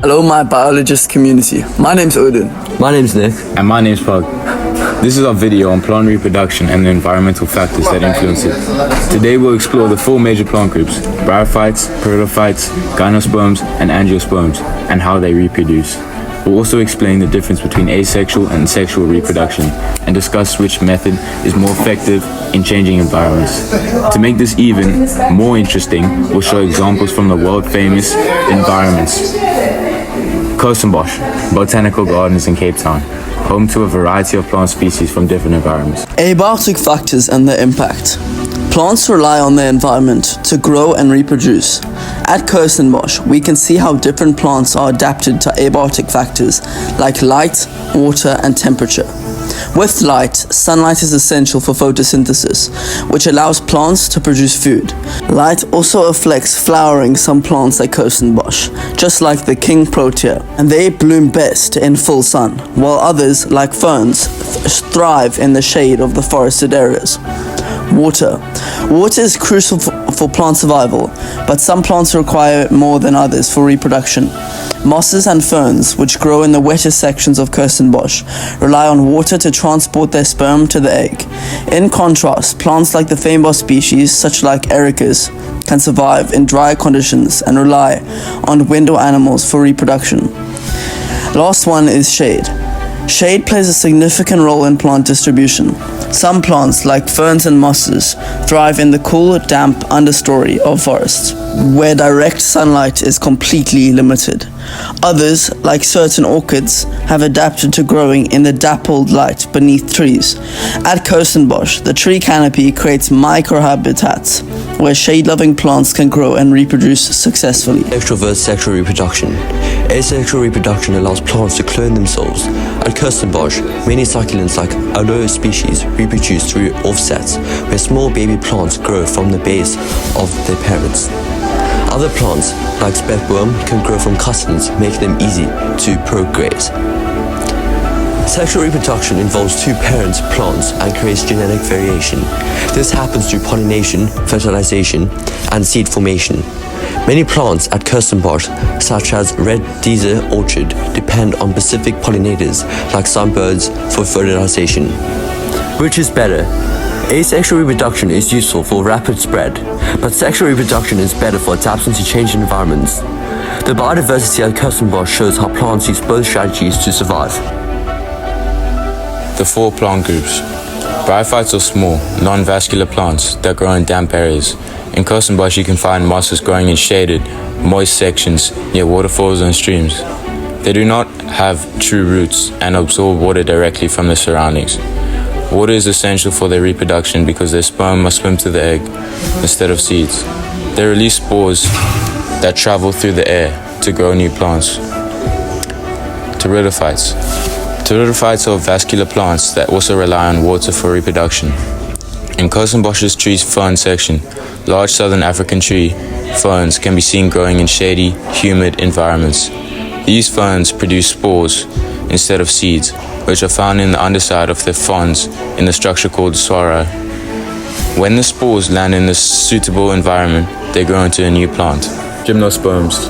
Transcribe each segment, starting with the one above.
Hello, my biologist community. My name's Odin. My name's Nick. And my name's Pug. This is our video on plant reproduction and the environmental factors that influence it. Today we'll explore the four major plant groups: bryophytes, peridophytes, gymnosperms, and angiosperms, and how they reproduce. We'll also explain the difference between asexual and sexual reproduction, and discuss which method is more effective in changing environments. To make this even more interesting, we'll show examples from the world-famous environments. Kirstenbosch, Botanical Gardens in Cape Town, home to a variety of plant species from different environments. Abiotic factors and their impact. Plants rely on their environment to grow and reproduce. At Kirstenbosch, we can see how different plants are adapted to abiotic factors like light, water, and temperature. With light, sunlight is essential for photosynthesis, which allows plants to produce food. Light also affects flowering some plants like Kirstenbosch, just like the king protea, and they bloom best in full sun, while others, like ferns, thrive in the shade of the forested areas. Water. Water is crucial for plant survival, but some plants require it more than others for reproduction. Mosses and ferns, which grow in the wetter sections of Kirstenbosch, rely on water to transport their sperm to the egg. In contrast, plants like the feignboss species, such like ericas, can survive in dry conditions and rely on wind or animals for reproduction. Last one is shade. Shade plays a significant role in plant distribution. Some plants, like ferns and mosses, thrive in the cool, damp understory of forests, where direct sunlight is completely limited. Others, like certain orchids, have adapted to growing in the dappled light beneath trees. At Kirstenbosch, the tree canopy creates microhabitats, where shade-loving plants can grow and reproduce successfully. Extrovert sexual reproduction. Asexual reproduction allows plants to clone themselves. At Kirstenbosch, many succulents like aloe species reproduce through offsets, where small baby plants grow from the base of their parents. Other plants, like speckworm, can grow from cousins, making them easy to procreate. Sexual reproduction involves two parent plants and creates genetic variation. This happens through pollination, fertilization, and seed formation. Many plants at Kirstenbosch, such as red desert orchid, depend on specific pollinators, like sunbirds, for fertilization. Which is better? Asexual reproduction is useful for rapid spread, but sexual reproduction is better for adapting to changing environments. The biodiversity at Kirstenbosch shows how plants use both strategies to survive. The four plant groups. Bryophytes are small, non-vascular plants that grow in damp areas. In Kirstenbosch, you can find mosses growing in shaded, moist sections near waterfalls and streams. They do not have true roots and absorb water directly from the surroundings. Water is essential for their reproduction because their sperm must swim to the egg instead of seeds. They release spores that travel through the air to grow new plants. Pteridophytes. Pteridophytes are vascular plants that also rely on water for reproduction. In Kirstenbosch's trees fern section, large southern African tree ferns can be seen growing in shady, humid environments. These ferns produce spores instead of seeds, which are found in the underside of the fronds in the structure called sora. When the spores land in a suitable environment, they grow into a new plant. Gymnosperms.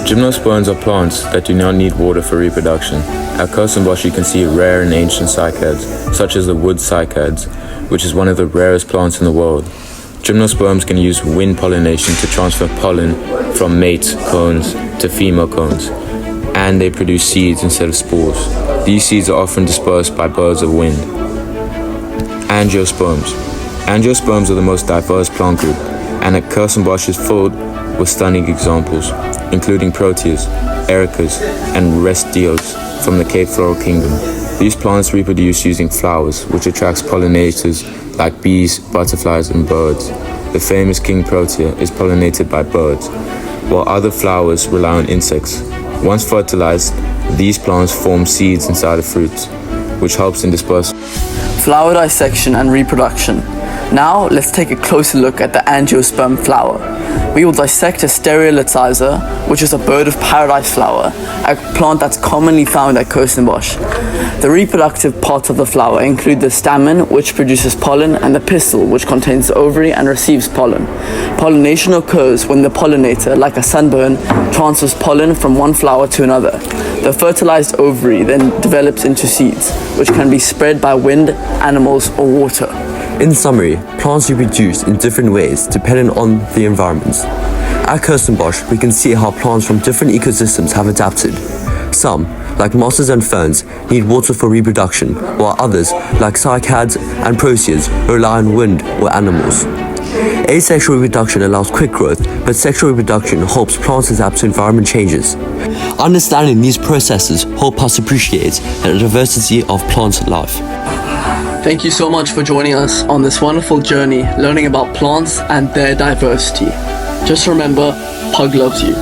Gymnosperms are plants that do not need water for reproduction. At Kirstenbosch, you can see rare and ancient cycads, such as the wood cycads, which is one of the rarest plants in the world. Gymnosperms can use wind pollination to transfer pollen from mate cones to female cones, and they produce seeds instead of spores. These seeds are often dispersed by birds of wind. Angiosperms. Angiosperms are the most diverse plant group, and at Kirstenbosch is filled with stunning examples, including proteas, ericas, and restios from the Cape Floral Kingdom. These plants reproduce using flowers, which attracts pollinators like bees, butterflies, and birds. The famous king protea is pollinated by birds, while other flowers rely on insects. Once fertilized, these plants form seeds inside of fruits, which helps in dispersal. Flower dissection and reproduction. Now, let's take a closer look at the angiosperm flower. We will dissect a stereolithizer, which is a bird of paradise flower, a plant that's commonly found at Kirstenbosch. The reproductive parts of the flower include the stamen, which produces pollen, and the pistil, which contains the ovary and receives pollen. Pollination occurs when the pollinator, like a sunburn, transfers pollen from one flower to another. The fertilized ovary then develops into seeds, which can be spread by wind, animals, or water. In summary, plants reproduce in different ways depending on the environment. At Kirstenbosch, we can see how plants from different ecosystems have adapted. Some, like mosses and ferns, need water for reproduction, while others, like cycads and proteas, rely on wind or animals. Asexual reproduction allows quick growth, but sexual reproduction helps plants adapt to environment changes. Understanding these processes help us appreciate the diversity of plant life. Thank you so much for joining us on this wonderful journey learning about plants and their diversity. Just remember, Pug loves you.